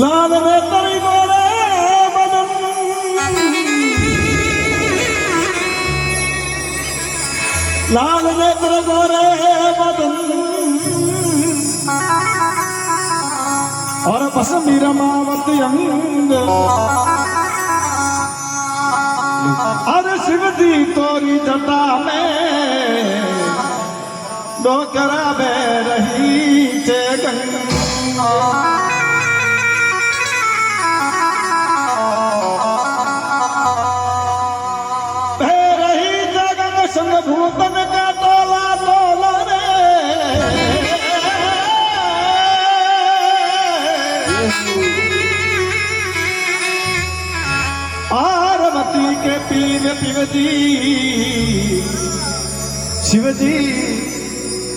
लाल नेत्र गोरे बदन लाल नेत्र गोरे बदन और पसमी रमावत अंग अरे शिवजी तोरी जटा में डोकरा बे रही चे गंगा भूतन का तोला तोला रे पार्वती के पीर पिवजी शिवजी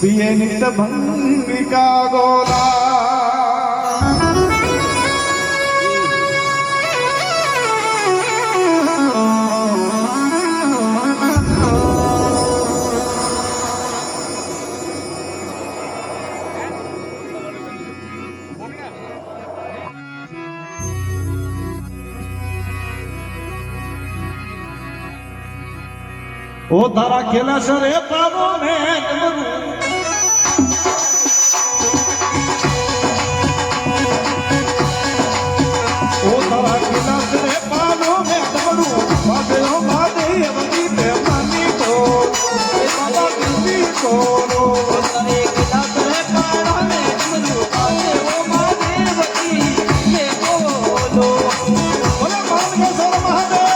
पिए नित भंग का गोला ओ तारा खेला सरे पावो में ओ तारा खेला सरे पावो में डमरू बादे हो बादे अवधि पे पानी को बाबा दिल्ली को तारे खेला सरे पावो में डमरू बादे हो बादे अवधि पे बोलो बोले मान के सर महादेव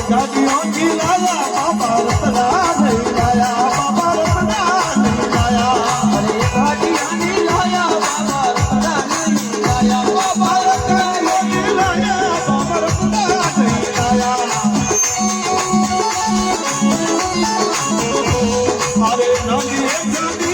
गाड़ियों की लाया बाबा रत्ना नहीं लाया बाबा रत्ना नहीं लाया अरे गाड़ियों की लाया बाबा रत्ना नहीं लाया बाबा रत्ना नहीं लाया बाबा रत्ना नहीं लाया अरे नंगी